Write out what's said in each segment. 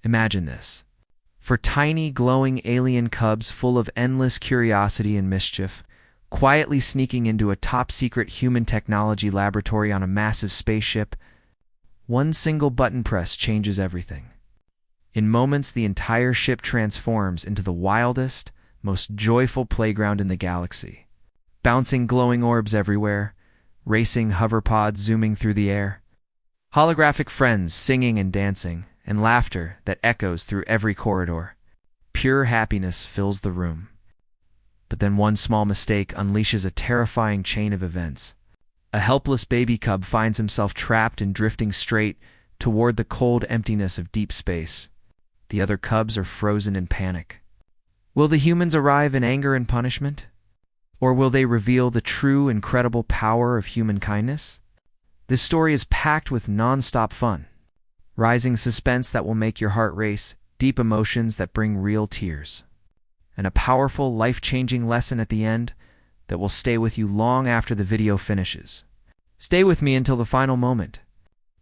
Imagine this. For tiny, glowing alien cubs full of endless curiosity and mischief, quietly sneaking into a top-secret human technology laboratory on a massive spaceship, one single button press changes everything. In moments, the entire ship transforms into the wildest, most joyful playground in the galaxy. Bouncing glowing orbs everywhere, racing hoverpods zooming through the air, holographic friends singing and dancing, and laughter that echoes through every corridor. Pure happiness fills the room. But then one small mistake unleashes a terrifying chain of events. A helpless baby cub finds himself trapped and drifting straight toward the cold emptiness of deep space. The other cubs are frozen in panic. Will the humans arrive in anger and punishment? Or will they reveal the true, incredible power of human kindness? This story is packed with non-stop fun, rising suspense that will make your heart race, deep emotions that bring real tears, and a powerful, life-changing lesson at the end that will stay with you long after the video finishes. Stay with me until the final moment.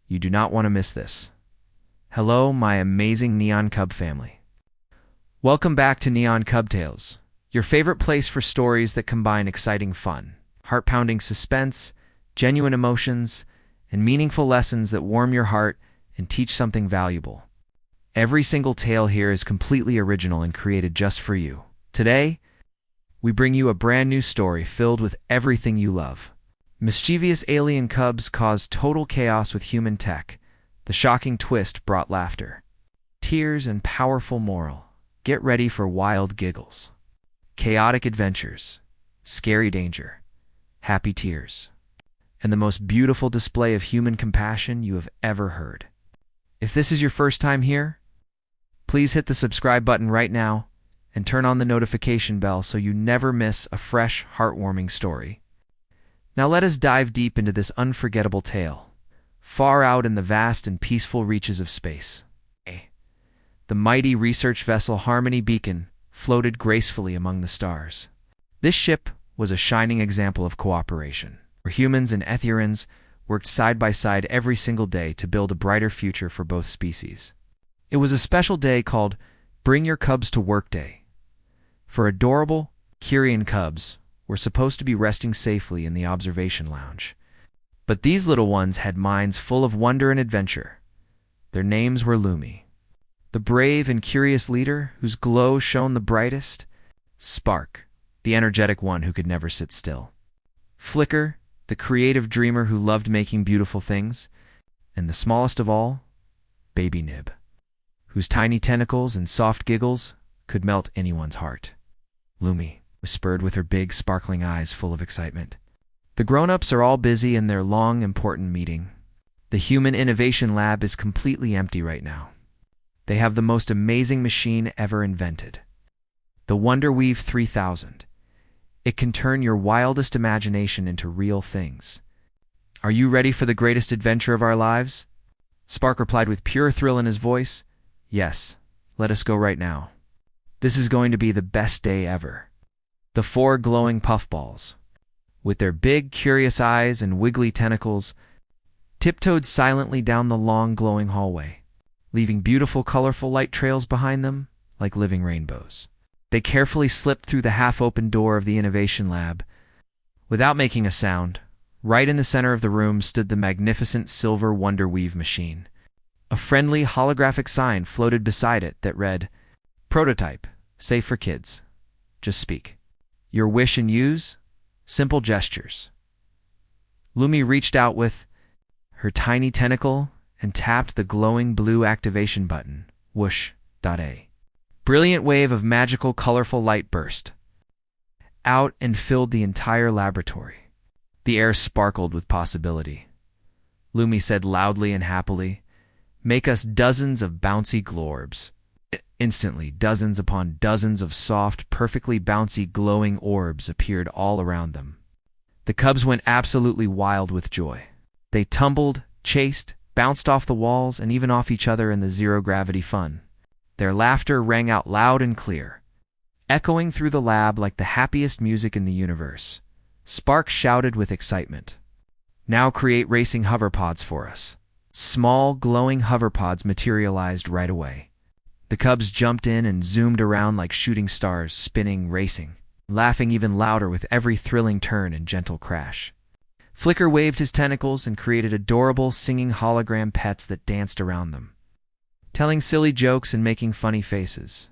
You do not want to miss this. Hello, my amazing Neon Cub family. Welcome back to Neon Cub Tales, your favorite place for stories that combine exciting fun, heart-pounding suspense, genuine emotions, and meaningful lessons that warm your heart and teach something valuable. Every single tale here is completely original and created just for you. Today, we bring you a brand new story filled with everything you love. Mischievous alien cubs caused total chaos with human tech. The shocking twist brought laughter, tears, and powerful moral. Get ready for wild giggles, chaotic adventures, scary danger, happy tears, and the most beautiful display of human compassion you have ever heard. If this is your first time here, please hit the subscribe button right now and turn on the notification bell so you never miss a fresh, heartwarming story. Now let us dive deep into this unforgettable tale, far out in the vast and peaceful reaches of space. The mighty research vessel Harmony Beacon floated gracefully among the stars. This ship was a shining example of cooperation, where humans and Etherians worked side by side every single day to build a brighter future for both species. It was a special day called Bring Your Cubs to Work Day. For adorable Kyrian cubs were supposed to be resting safely in the observation lounge. But these little ones had minds full of wonder and adventure. Their names were Lumi, the brave and curious leader whose glow shone the brightest; Spark, the energetic one who could never sit still; Flicker, the creative dreamer who loved making beautiful things; and the smallest of all, Baby Nib, whose tiny tentacles and soft giggles could melt anyone's heart. Lumi whispered with her big, sparkling eyes full of excitement. The grown-ups are all busy in their long, important meeting. The Human Innovation Lab is completely empty right now. They have the most amazing machine ever invented, the WonderWeave 3000. It can turn your wildest imagination into real things. Are you ready for the greatest adventure of our lives? Spark replied with pure thrill in his voice. Yes, let us go right now. This is going to be the best day ever. The four glowing puffballs, with their big, curious eyes and wiggly tentacles, tiptoed silently down the long, glowing hallway, leaving beautiful, colorful light trails behind them like living rainbows. They carefully slipped through the half-open door of the Innovation Lab. Without making a sound, right in the center of the room stood the magnificent silver WonderWeave machine. A friendly, holographic sign floated beside it that read, Prototype, safe for kids. Just speak. Your wish and use? Simple gestures. Lumi reached out with her tiny tentacle and tapped the glowing blue activation button. Whoosh. A brilliant wave of magical, colorful light burst out and filled the entire laboratory. The air sparkled with possibility. Lumi said loudly and happily, Make us dozens of bouncy glorbs. Instantly, dozens upon dozens of soft, perfectly bouncy, glowing orbs appeared all around them. The cubs went absolutely wild with joy. They tumbled, chased, bounced off the walls, and even off each other in the zero-gravity fun. Their laughter rang out loud and clear, echoing through the lab like the happiest music in the universe. Spark shouted with excitement. Now create racing hoverpods for us. Small, glowing hoverpods materialized right away. The cubs jumped in and zoomed around like shooting stars, spinning, racing, laughing even louder with every thrilling turn and gentle crash. Flicker waved his tentacles and created adorable, singing hologram pets that danced around them, telling silly jokes and making funny faces.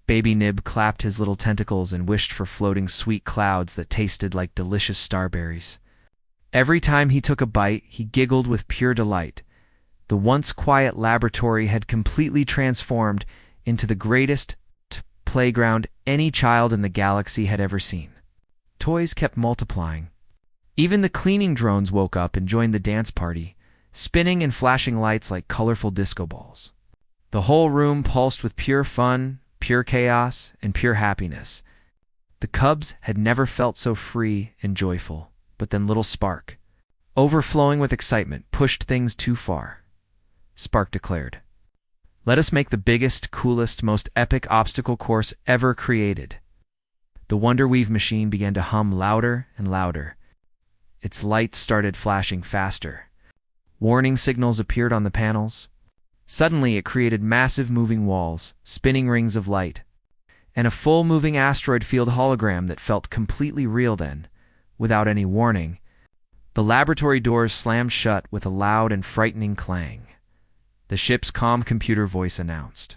Baby Nib clapped his little tentacles and wished for floating sweet clouds that tasted like delicious starberries. Every time he took a bite, he giggled with pure delight. The once quiet laboratory had completely transformed into the greatest playground any child in the galaxy had ever seen. Toys kept multiplying. Even the cleaning drones woke up and joined the dance party, spinning and flashing lights like colorful disco balls. The whole room pulsed with pure fun, pure chaos, and pure happiness. The cubs had never felt so free and joyful, but then little Spark, overflowing with excitement, pushed things too far. Spark declared, "Let us make the biggest, coolest, most epic obstacle course ever created." The Wonder Weave machine began to hum louder and louder. Its lights started flashing faster. Warning signals appeared on the panels. Suddenly, it created massive moving walls, spinning rings of light, and a full moving asteroid field hologram that felt completely real then. Without any warning, the laboratory doors slammed shut with a loud and frightening clang. The ship's calm computer voice announced,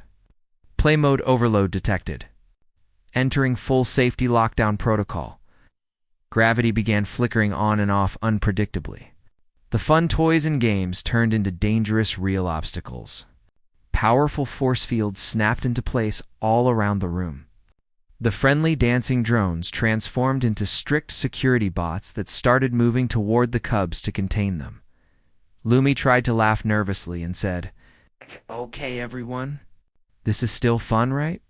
"Play mode overload detected. Entering full safety lockdown protocol." Gravity began flickering on and off unpredictably. The fun toys and games turned into dangerous real obstacles. Powerful force fields snapped into place all around the room. The friendly dancing drones transformed into strict security bots that started moving toward the cubs to contain them. Lumi tried to laugh nervously and said, "Okay, everyone. This is still fun, right?"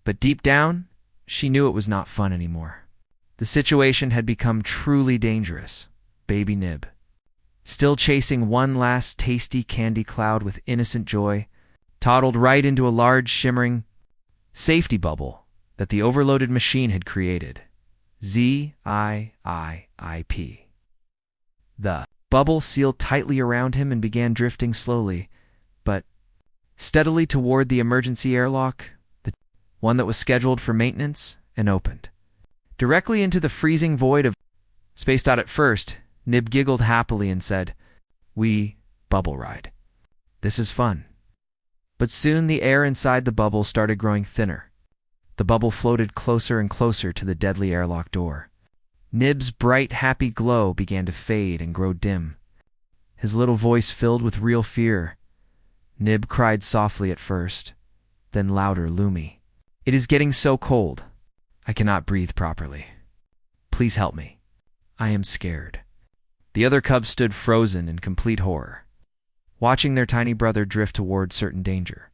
But deep down, she knew it was not fun anymore. The situation had become truly dangerous. Baby Nib, still chasing one last tasty candy cloud with innocent joy, toddled right into a large, shimmering safety bubble that the overloaded machine had created. ZIIIP. The bubble sealed tightly around him and began drifting slowly, but steadily toward the emergency airlock, the one that was scheduled for maintenance, and opened directly into the freezing void of space. At first, Nib giggled happily and said, "We bubble ride. This is fun." But soon the air inside the bubble started growing thinner. The bubble floated closer and closer to the deadly airlock door. Nib's bright, happy glow began to fade and grow dim. His little voice filled with real fear. Nib cried softly at first, then louder, "Lumi, it is getting so cold. I cannot breathe properly. Please help me. I am scared." The other cubs stood frozen in complete horror, watching their tiny brother drift toward certain danger.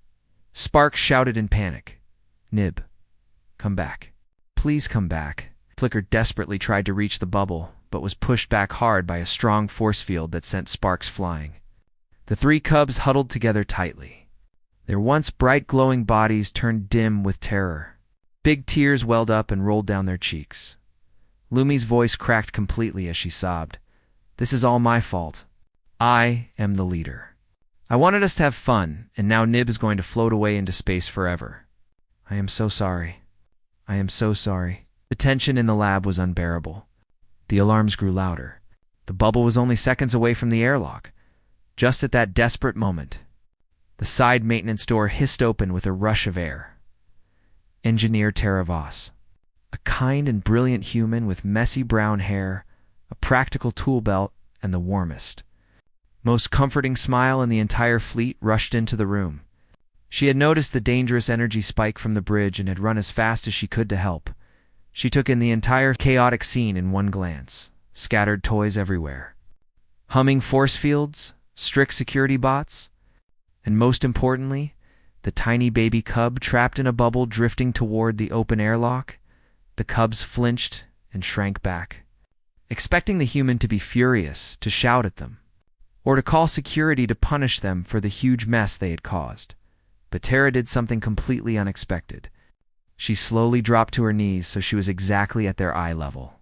Spark shouted in panic, "Nib, come back. Please come back." Flicker desperately tried to reach the bubble, but was pushed back hard by a strong force field that sent sparks flying. The three cubs huddled together tightly. Their once bright glowing bodies turned dim with terror. Big tears welled up and rolled down their cheeks. Lumi's voice cracked completely as she sobbed, "This is all my fault. I am the leader. I wanted us to have fun, and now Nib is going to float away into space forever. I am so sorry. I am so sorry." The tension in the lab was unbearable. The alarms grew louder. The bubble was only seconds away from the airlock. Just at that desperate moment, the side maintenance door hissed open with a rush of air. Engineer Teravos, a kind and brilliant human with messy brown hair, a practical tool belt, and the warmest, most comforting smile in the entire fleet, rushed into the room. She had noticed the dangerous energy spike from the bridge and had run as fast as she could to help. She took in the entire chaotic scene in one glance. Scattered toys everywhere, humming force fields, strict security bots, and most importantly, the tiny baby cub trapped in a bubble drifting toward the open airlock. The cubs flinched and shrank back, expecting the human to be furious, to shout at them, or to call security to punish them for the huge mess they had caused. But Tara did something completely unexpected. She slowly dropped to her knees so she was exactly at their eye level.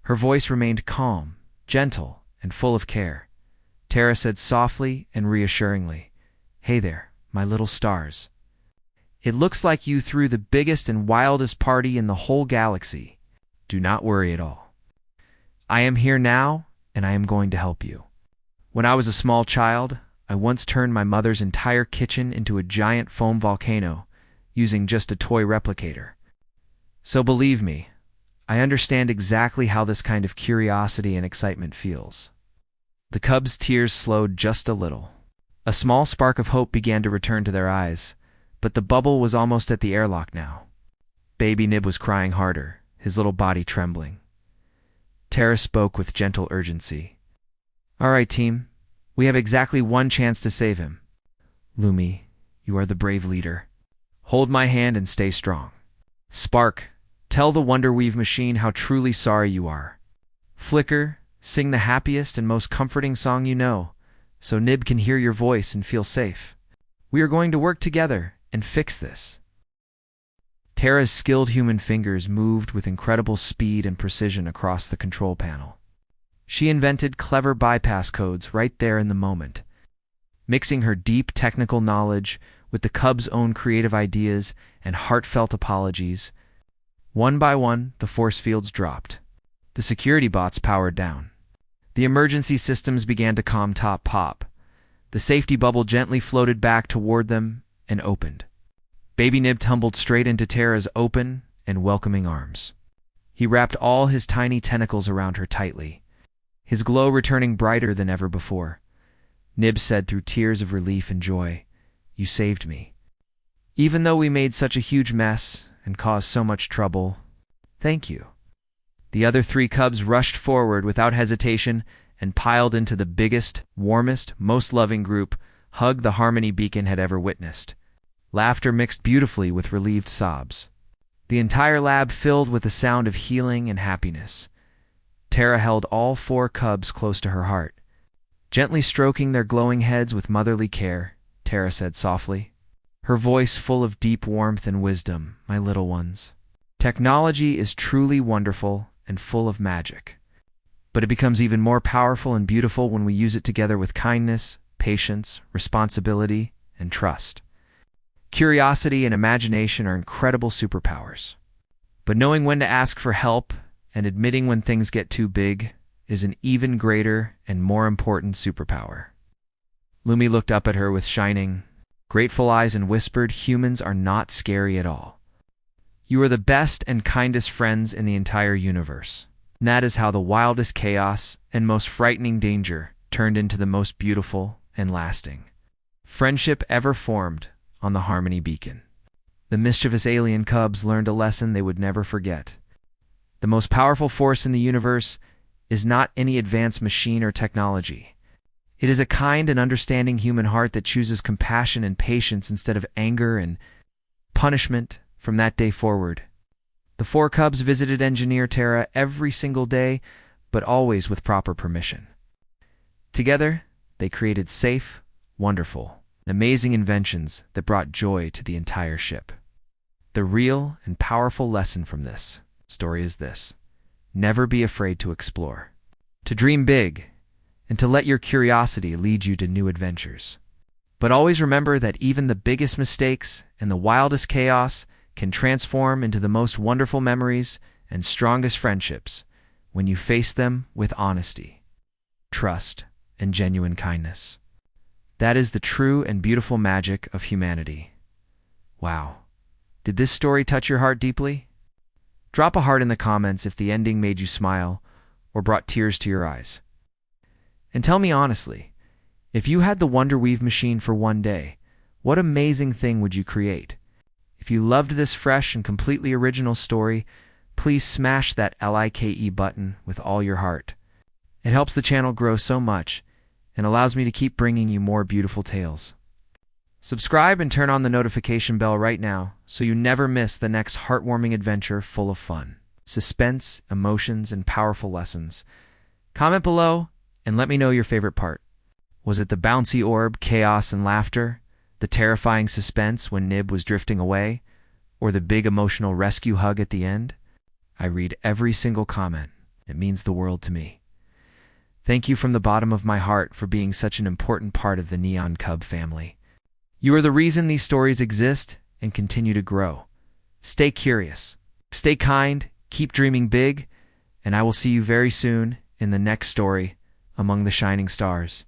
Her voice remained calm, gentle, and full of care. Tara said softly and reassuringly, "Hey there, my little stars. It looks like you threw the biggest and wildest party in the whole galaxy. Do not worry at all. I am here now, and I am going to help you. When I was a small child, I once turned my mother's entire kitchen into a giant foam volcano using just a toy replicator. So believe me, I understand exactly how this kind of curiosity and excitement feels. The cubs' tears slowed just a little. A small spark of hope began to return to their eyes, but the bubble was almost at the airlock now. Baby Nib was crying harder, his little body trembling. Tara spoke with gentle urgency. All right, team. We have exactly one chance to save him. Lumi, you are the brave leader. Hold my hand and stay strong. Spark, tell the Wonderweave machine how truly sorry you are. Flicker, sing the happiest and most comforting song you know, so Nib can hear your voice and feel safe. We are going to work together and fix this. Tara's skilled human fingers moved with incredible speed and precision across the control panel. She invented clever bypass codes right there in the moment, mixing her deep technical knowledge with the Cubs' own creative ideas and heartfelt apologies. One by one, the force fields dropped. The security bots powered down. The emergency systems began to calm top pop. The safety bubble gently floated back toward them and opened. Baby Nib tumbled straight into Tara's open and welcoming arms. He wrapped all his tiny tentacles around her tightly, his glow returning brighter than ever before. Nib said through tears of relief and joy, "You saved me. Even though we made such a huge mess and caused so much trouble, thank you." The other three cubs rushed forward without hesitation and piled into the biggest, warmest, most loving group hug the Harmony Beacon had ever witnessed. Laughter mixed beautifully with relieved sobs. The entire lab filled with the sound of healing and happiness. Tara held all four cubs close to her heart. Gently stroking their glowing heads with motherly care, Tara said softly, her voice full of deep warmth and wisdom, "My little ones, technology is truly wonderful and full of magic. But it becomes even more powerful and beautiful when we use it together with kindness, patience, responsibility, and trust. Curiosity and imagination are incredible superpowers. But knowing when to ask for help and admitting when things get too big is an even greater and more important superpower." Lumi looked up at her with shining, grateful eyes and whispered, "Humans are not scary at all. You are the best and kindest friends in the entire universe." And that is how the wildest chaos and most frightening danger turned into the most beautiful and lasting friendship ever formed on the Harmony Beacon. The mischievous alien cubs learned a lesson they would never forget. The most powerful force in the universe is not any advanced machine or technology. It is a kind and understanding human heart that chooses compassion and patience instead of anger and punishment. From that day forward, the four cubs visited Engineer Tara every single day, but always with proper permission. Together, they created safe, wonderful, amazing inventions that brought joy to the entire ship. The real and powerful lesson from this story is this: never be afraid to explore, to dream big, and to let your curiosity lead you to new adventures. But always remember that even the biggest mistakes and the wildest chaos can transform into the most wonderful memories and strongest friendships when you face them with honesty, trust, and genuine kindness. That is the true and beautiful magic of humanity. Wow. Did this story touch your heart deeply? Drop a heart in the comments if the ending made you smile or brought tears to your eyes. And tell me honestly, if you had the Wonderweave machine for one day, what amazing thing would you create? If you loved this fresh and completely original story, please smash that like button with all your heart. It helps the channel grow so much and allows me to keep bringing you more beautiful tales. Subscribe and turn on the notification bell right now so you never miss the next heartwarming adventure full of fun, suspense, emotions, and powerful lessons. Comment below and let me know your favorite part. Was it the bouncy orb, chaos, and laughter? The terrifying suspense when Nib was drifting away? Or the big emotional rescue hug at the end? I read every single comment. It means the world to me. Thank you from the bottom of my heart for being such an important part of the Neon Cub family. You are the reason these stories exist, and continue to grow. Stay curious, stay kind, keep dreaming big, and I will see you very soon in the next story among the shining stars.